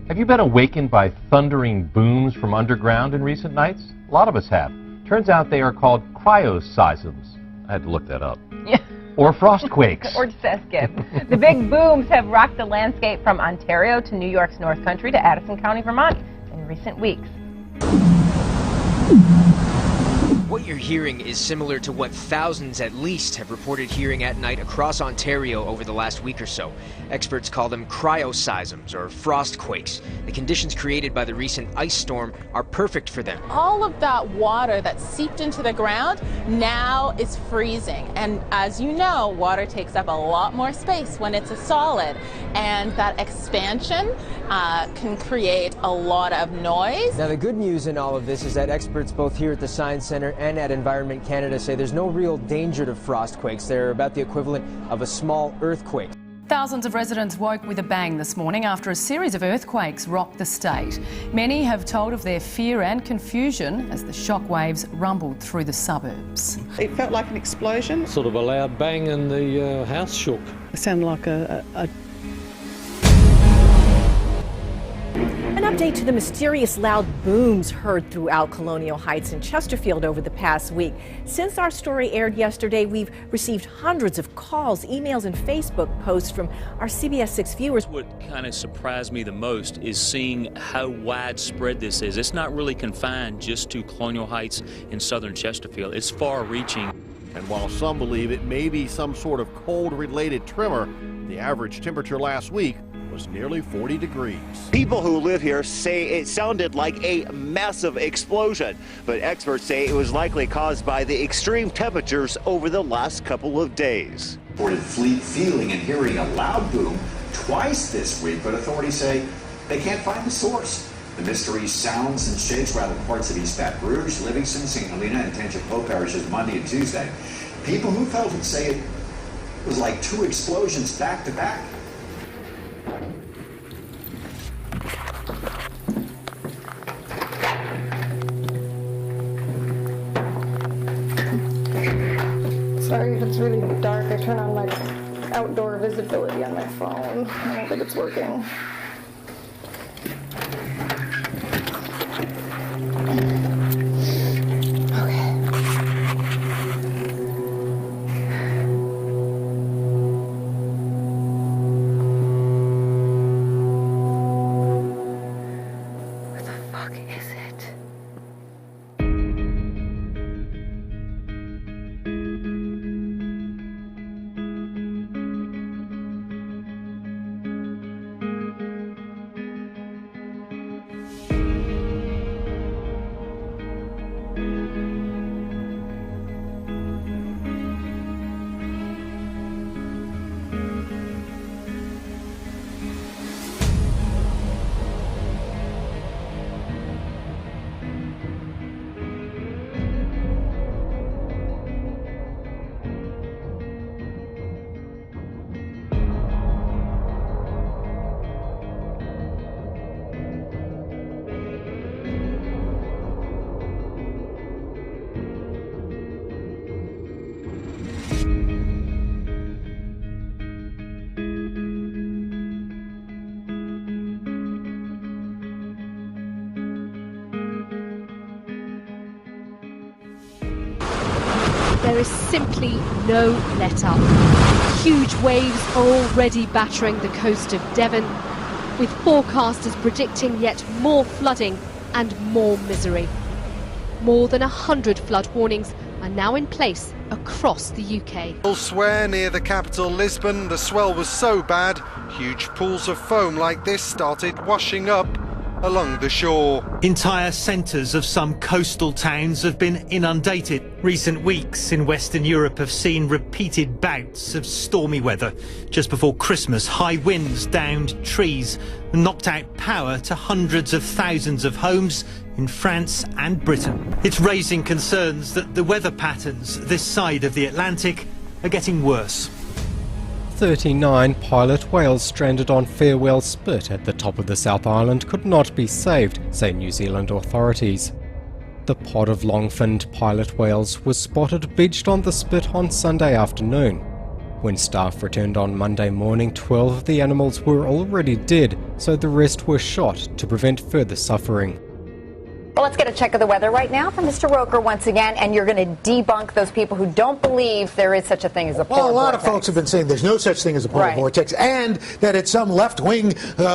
Have you been awakened by thundering booms from underground in recent nights? A lot of us have. Turns out they are called cryoseisms. I had to look that up. Yeah. Or frostquakes. Or seskip. The big booms have rocked the landscape from Ontario to New York's North Country to Addison County, Vermont in recent weeks. What you're hearing is similar to what thousands at least have reported hearing at night across Ontario over the last week or so. Experts call them cryoseisms, or frostquakes. The conditions created by the recent ice storm are perfect for them. All of that water that seeped into the ground now is freezing. And as you know, water takes up a lot more space when it's a solid. And that expansion can create a lot of noise. Now, the good news in all of this is that experts both here at the Science Centre and at Environment Canada say there's no real danger to frostquakes. They're about the equivalent of a small earthquake. Thousands of residents woke with a bang this morning after a series of earthquakes rocked the state. Many have told of their fear and confusion as the shock waves rumbled through the suburbs. It felt like an explosion. Sort of a loud bang and the house shook. It sounded like An update to the mysterious loud booms heard throughout Colonial Heights and Chesterfield over the past week. Since our story aired yesterday, we've received hundreds of calls, emails, and Facebook posts from our CBS 6 viewers. What kind of surprised me the most is seeing how widespread this is. It's not really confined just to Colonial Heights in southern Chesterfield. It's far-reaching. And while some believe it may be some sort of cold-related tremor, the average temperature last week was nearly 40 degrees. People who live here say it sounded like a massive explosion, but experts say it was likely caused by the extreme temperatures over the last couple of days. Reported feeling and hearing a loud boom twice this week, but authorities say they can't find the source. The mystery sounds and shakes rattled parts of East Baton Rouge, Livingston, St. Helena, and Tangipahoa parishes Monday and Tuesday. People who felt it say it was like two explosions back to back. Sorry if it's really dark. I turn on my outdoor visibility on my phone. I don't think it's working. There is simply no let-up. Huge waves are already battering the coast of Devon, with forecasters predicting yet more flooding and more misery. More than 100 flood warnings are now in place across the UK. Elsewhere near the capital Lisbon, the swell was so bad, huge pools of foam like this started washing up along the shore. Entire centres of some coastal towns have been inundated. Recent weeks in Western Europe have seen repeated bouts of stormy weather. Just before Christmas, high winds downed trees and knocked out power to hundreds of thousands of homes in France and Britain. It's raising concerns that the weather patterns this side of the Atlantic are getting worse. 39 pilot whales stranded on Farewell Spit at the top of the South Island could not be saved, say New Zealand authorities. The pod of long-finned pilot whales was spotted beached on the spit on Sunday afternoon. When staff returned on Monday morning, 12 of the animals were already dead, so the rest were shot to prevent further suffering. Well, let's get a check of the weather right now from Mr. Roker once again, and you're going to debunk those people who don't believe there is such a thing as a polar vortex. Well, a lot of folks have been saying there's no such thing as a polar vortex, and that it's some left-wing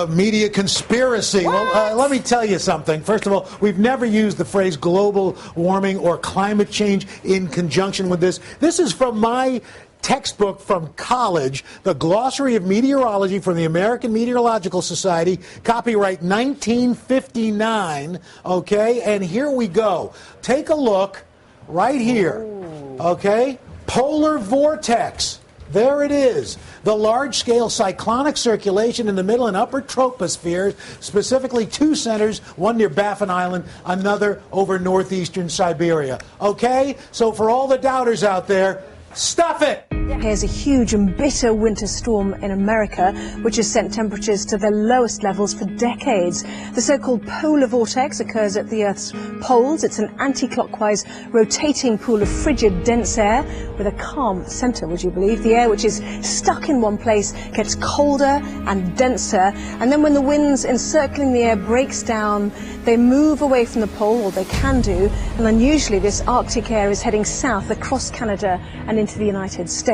media conspiracy. Well, let me tell you something. First of all, we've never used the phrase global warming or climate change in conjunction with this. This is from my textbook from college, the Glossary of Meteorology from the American Meteorological Society, copyright 1959, okay? And here we go. Take a look right here, okay? Polar vortex. There it is. The large-scale cyclonic circulation in the middle and upper troposphere, specifically two centers, one near Baffin Island, another over northeastern Siberia. Okay? So for all the doubters out there, stuff it! Here's a huge and bitter winter storm in America, which has sent temperatures to their lowest levels for decades. The so-called polar vortex occurs at the Earth's poles. It's an anti-clockwise rotating pool of frigid, dense air with a calm centre, would you believe? The air, which is stuck in one place, gets colder and denser, and then when the winds encircling the air breaks down, they move away from the pole, or they can do, and unusually this Arctic air is heading south across Canada and into the United States.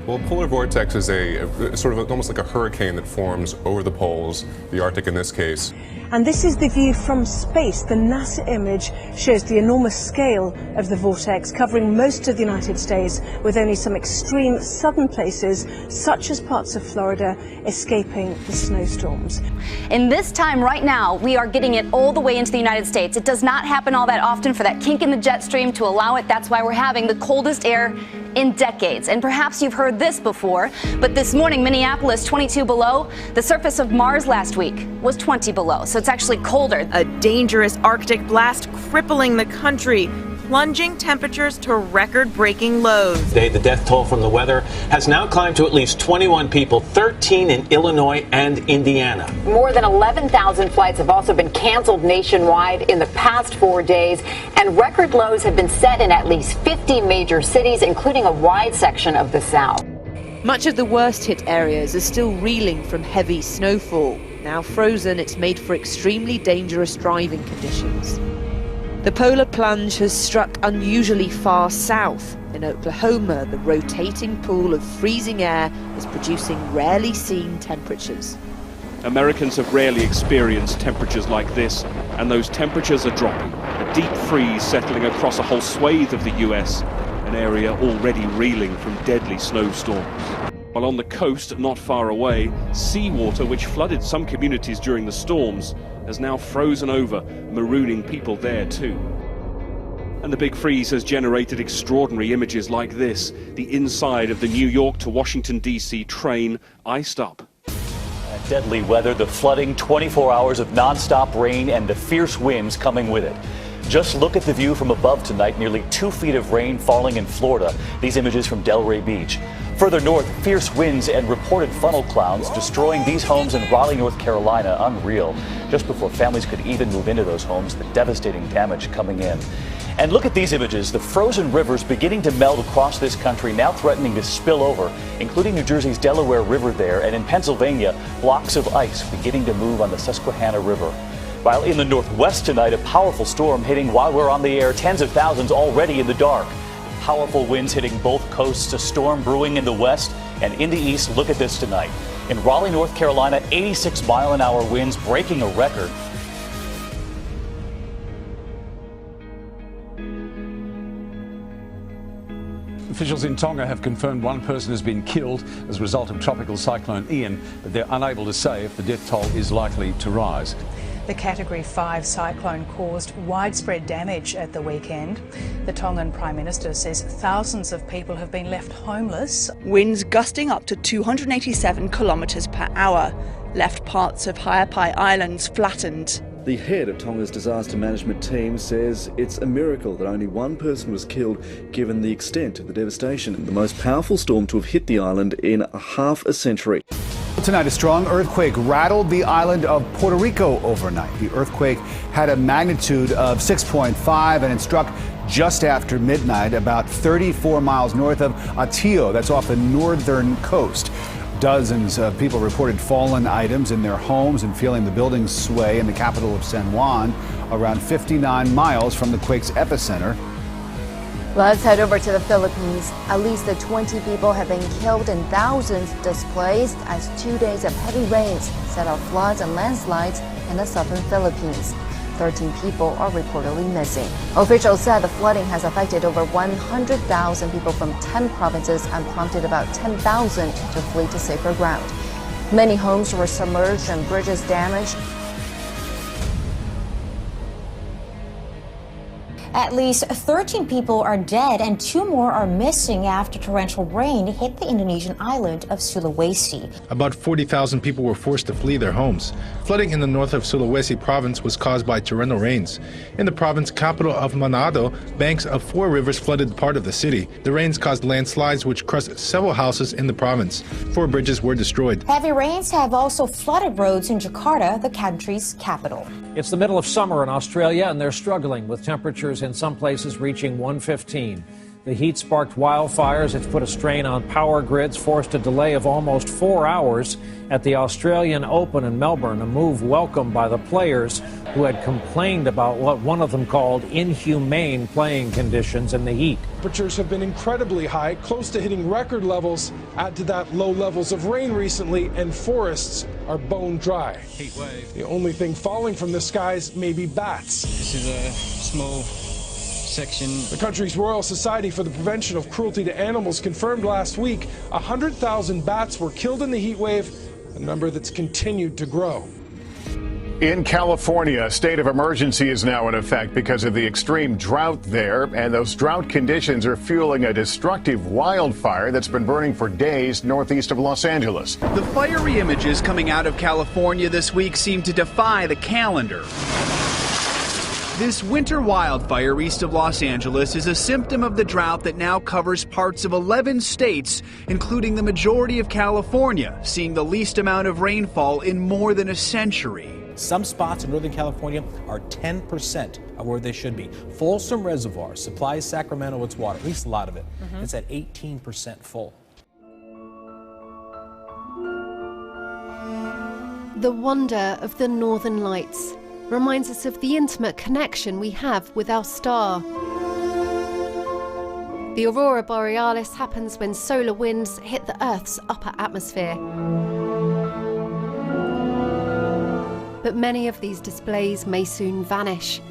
Well, polar vortex is a sort of almost like a hurricane that forms over the poles, the Arctic in this case. And this is the view from space. The NASA image shows the enormous scale of the vortex, covering most of the United States, with only some extreme southern places, such as parts of Florida, escaping the snowstorms. In this time right now, we are getting it all the way into the United States. It does not happen all that often for that kink in the jet stream to allow it. That's why we're having the coldest air in decades. And perhaps you've heard this before, but this morning, Minneapolis 22 below. The surface of Mars last week was 20 below, so it's actually colder. A dangerous Arctic blast crippling the country, plunging temperatures to record-breaking lows. Today, the death toll from the weather has now climbed to at least 21 people, 13 in Illinois and Indiana. More than 11,000 flights have also been canceled nationwide in the past 4 days, and record lows have been set in at least 50 major cities, including a wide section of the South. Much of the worst-hit areas are still reeling from heavy snowfall. Now frozen, it's made for extremely dangerous driving conditions. The polar plunge has struck unusually far south. In Oklahoma, the rotating pool of freezing air is producing rarely seen temperatures. Americans have rarely experienced temperatures like this, and those temperatures are dropping. A deep freeze settling across a whole swathe of the US, an area already reeling from deadly snowstorms. While on the coast, not far away, seawater, which flooded some communities during the storms, has now frozen over, marooning people there too. And the big freeze has generated extraordinary images like this, the inside of the New York to Washington, D.C. train iced up. Deadly weather, the flooding, 24 hours of non-stop rain, and the fierce winds coming with it. Just look at the view from above tonight, nearly 2 feet of rain falling in Florida. These images from Delray Beach. Further north, fierce winds and reported funnel clouds destroying these homes in Raleigh, North Carolina. Unreal. Just before families could even move into those homes, the devastating damage coming in. And look at these images. The frozen rivers beginning to melt across this country, now threatening to spill over, including New Jersey's Delaware River there, and in Pennsylvania, blocks of ice beginning to move on the Susquehanna River. While in the northwest tonight, a powerful storm hitting while we're on the air, tens of thousands already in the dark. Powerful winds hitting both coasts, a storm brewing in the west and in the east. Look at this tonight. In Raleigh, North Carolina, 86-mile-an-hour winds breaking a record. Officials in Tonga have confirmed one person has been killed as a result of Tropical Cyclone Ian, but they're unable to say if the death toll is likely to rise. The Category 5 cyclone caused widespread damage at the weekend. The Tongan Prime Minister says thousands of people have been left homeless. Winds gusting up to 287 kilometres per hour left parts of Ha'apai Islands flattened. The head of Tonga's disaster management team says it's a miracle that only one person was killed given the extent of the devastation. The most powerful storm to have hit the island in half a century. Tonight, a strong earthquake rattled the island of Puerto Rico overnight. The earthquake had a magnitude of 6.5 and it struck just after midnight, about 34 miles north of Atillo. That's off the northern coast. Dozens of people reported fallen items in their homes and feeling the buildings sway in the capital of San Juan, around 59 miles from the quake's epicenter. Let's head over to the Philippines. At least 20 people have been killed and thousands displaced as 2 days of heavy rains set off floods and landslides in the southern Philippines. 13 people are reportedly missing. Officials said the flooding has affected over 100,000 people from 10 provinces and prompted about 10,000 to flee to safer ground. Many homes were submerged and bridges damaged. At least 13 people are dead and 2 more are missing after torrential rain hit the Indonesian island of Sulawesi. About 40,000 people were forced to flee their homes. Flooding in the north of Sulawesi province was caused by torrential rains. In the province capital of Manado, banks of 4 rivers flooded part of the city. The rains caused landslides which crushed several houses in the province. 4 bridges were destroyed. Heavy rains have also flooded roads in Jakarta, the country's capital. It's the middle of summer in Australia, and they're struggling with temperatures in some places reaching 115. The heat sparked wildfires. It's put a strain on power grids, forced a delay of almost 4 hours at the Australian Open in Melbourne, a move welcomed by the players who had complained about what one of them called inhumane playing conditions in the heat. Temperatures have been incredibly high, close to hitting record levels. Add to that low levels of rain recently, and forests are bone dry. Heat wave. The only thing falling from the skies may be bats. This is a small section. The country's Royal Society for the Prevention of Cruelty to Animals confirmed last week 100,000 bats were killed in the heat wave, a number that's continued to grow. In California, a state of emergency is now in effect because of the extreme drought there, and those drought conditions are fueling a destructive wildfire that's been burning for days northeast of Los Angeles. The fiery images coming out of California this week seem to defy the calendar. This winter wildfire east of Los Angeles is a symptom of the drought that now covers parts of 11 states, including the majority of California, seeing the least amount of rainfall in more than a century. Some spots in Northern California are 10% of where they should be. Folsom Reservoir supplies Sacramento its water, at least a lot of it. It's at 18% full. The wonder of the Northern Lights reminds us of the intimate connection we have with our star. The aurora borealis happens when solar winds hit the Earth's upper atmosphere. But many of these displays may soon vanish.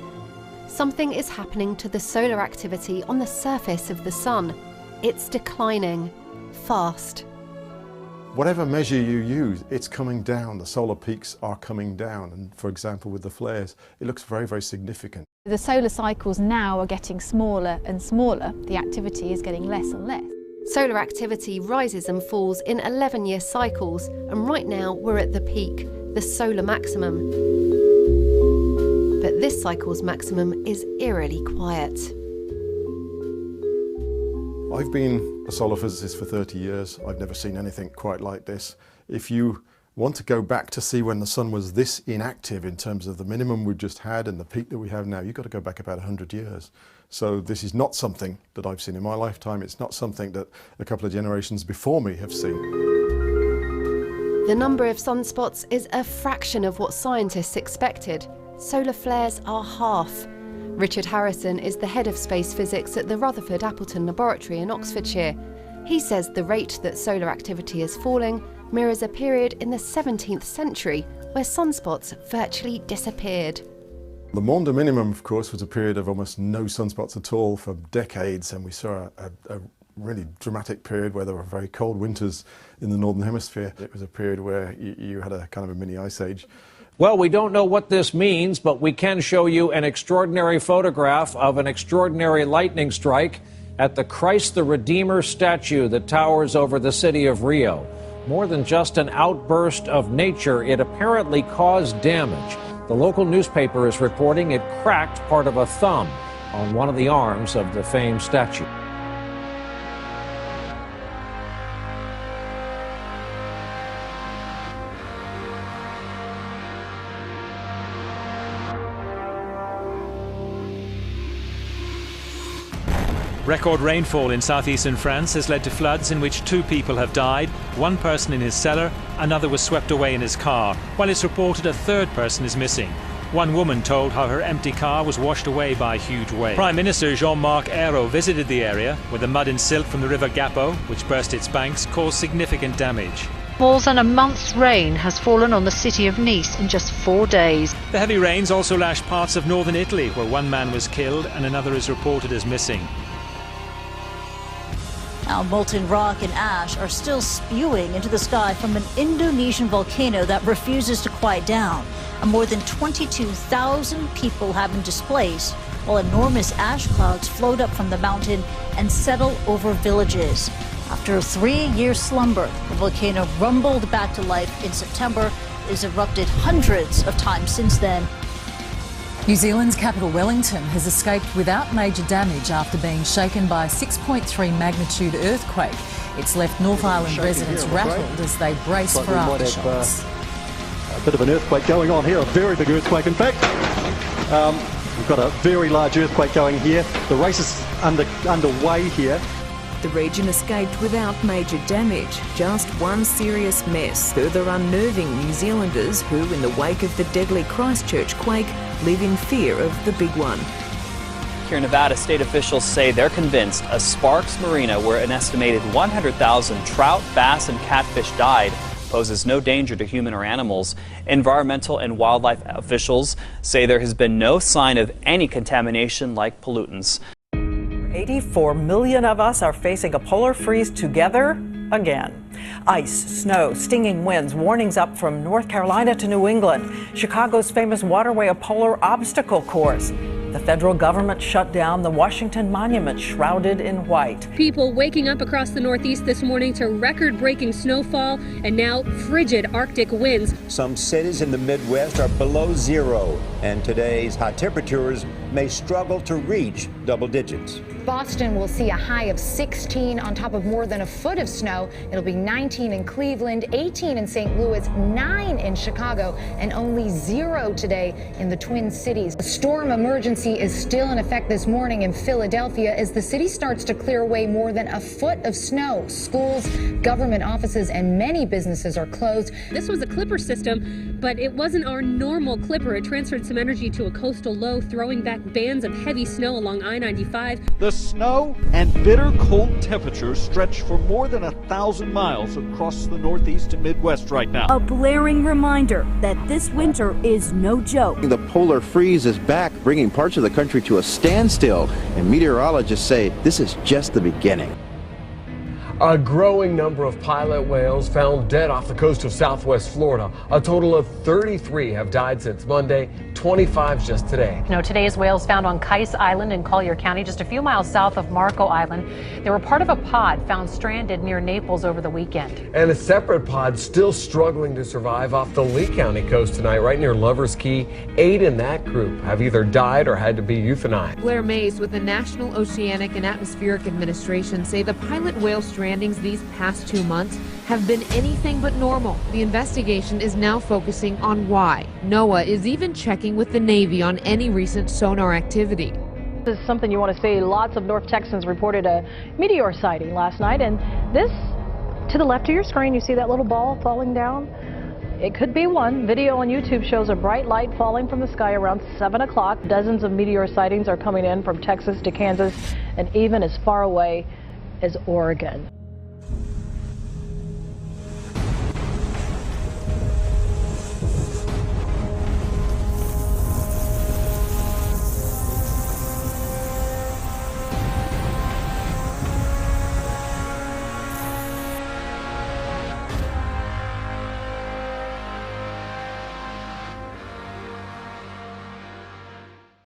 Something is happening to the solar activity on the surface of the sun. It's declining, fast. Whatever measure you use, it's coming down. The solar peaks are coming down. And for example, with the flares, it looks very, very significant. The solar cycles now are getting smaller and smaller. The activity is getting less and less. Solar activity rises and falls in 11-year cycles, and right now we're at the peak, the solar maximum. But this cycle's maximum is eerily quiet. I've been a solar physicist for 30 years. I've never seen anything quite like this. If you want to go back to see when the sun was this inactive in terms of the minimum we just had and the peak that we have now, you've got to go back about 100 years. So this is not something that I've seen in my lifetime. It's not something that a couple of generations before me have seen. The number of sunspots is a fraction of what scientists expected. Solar flares are half. Richard Harrison is the head of space physics at the Rutherford Appleton Laboratory in Oxfordshire. He says the rate that solar activity is falling mirrors a period in the 17th century where sunspots virtually disappeared. The Maunder minimum, of course, was a period of almost no sunspots at all for decades, and we saw a really dramatic period where there were very cold winters in the Northern Hemisphere. It was a period where you had a kind of a mini ice age. Well, we don't know what this means, but we can show you an extraordinary photograph of an extraordinary lightning strike at the Christ the Redeemer statue that towers over the city of Rio. More than just an outburst of nature, it apparently caused damage. The local newspaper is reporting it cracked part of a thumb on one of the arms of the famed statue. Record rainfall in southeastern France has led to floods in which 2 people have died, 1 person in his cellar, another was swept away in his car, while it's reported a 3rd person is missing. One woman told how her empty car was washed away by a huge wave. Prime Minister Jean-Marc Ayrault visited the area, where the mud and silt from the river Gappo, which burst its banks, caused significant damage. More than a month's rain has fallen on the city of Nice in just 4 days. The heavy rains also lashed parts of northern Italy, where 1 man was killed and another is reported as missing. Now, molten rock and ash are still spewing into the sky from an Indonesian volcano that refuses to quiet down. And more than 22,000 people have been displaced, while enormous ash clouds float up from the mountain and settle over villages. After a 3-year slumber, the volcano rumbled back to life in September. It has erupted hundreds of times since then. New Zealand's capital Wellington has escaped without major damage after being shaken by a 6.3 magnitude earthquake. It's left North Island residents rattled as they brace for aftershocks. A bit of an earthquake going on here, a very big earthquake in fact. We've got a very large earthquake going here. The race is underway here. The region escaped without major damage, just one serious mess, further unnerving New Zealanders who, in the wake of the deadly Christchurch quake, live in fear of the big one. Here in Nevada, state officials say they're convinced a Sparks marina where an estimated 100,000 trout, bass, and catfish died poses no danger to human or animals. Environmental and wildlife officials say there has been no sign of any contamination like pollutants. 84 million of us are facing a polar freeze together again. Ice, snow, stinging winds, warnings up from North Carolina to New England. Chicago's famous waterway, a polar obstacle course. The federal government shut down the Washington Monument shrouded in white. People waking up across the Northeast this morning to record-breaking snowfall and now frigid Arctic winds. Some cities in the Midwest are below zero, and today's high temperatures may struggle to reach double digits. Boston will see a high of 16 on top of more than a foot of snow. It'll be 19 in Cleveland, 18 in St. Louis, 9 in Chicago, and only 0 today in the Twin Cities. A storm emergency is still in effect this morning in Philadelphia as the city starts to clear away more than a foot of snow. Schools, government offices, and many businesses are closed. This was a clipper system, but it wasn't our normal clipper. It transferred some energy to a coastal low, throwing back bands of heavy snow along I-95. The snow and bitter cold temperatures stretch for more than 1,000 miles across the Northeast and Midwest right now. A blaring reminder that this winter is no joke. The polar freeze is back, bringing parts of the country to a standstill, and meteorologists say this is just the beginning. A growing number of pilot whales found dead off the coast of southwest Florida. A total of 33 have died since Monday, 25 just today. You know, today's whales found on Kais Island in Collier County, just a few miles south of Marco Island. They were part of a pod found stranded near Naples over the weekend. And a separate pod still struggling to survive off the Lee County coast tonight, right near Lover's Key. 8 in that group have either died or had to be euthanized. Blair Mays with the National Oceanic and Atmospheric Administration say the pilot whale strandings these past 2 months have been anything but normal. The investigation is now focusing on why. NOAA is even checking with the Navy on any recent sonar activity. This is something you want to see. Lots of North Texans reported a meteor sighting last night, and this, to the left of your screen, you see that little ball falling down? It could be one. Video on YouTube shows a bright light falling from the sky around 7 o'clock. Dozens of meteor sightings are coming in from Texas to Kansas and even as far away as Oregon.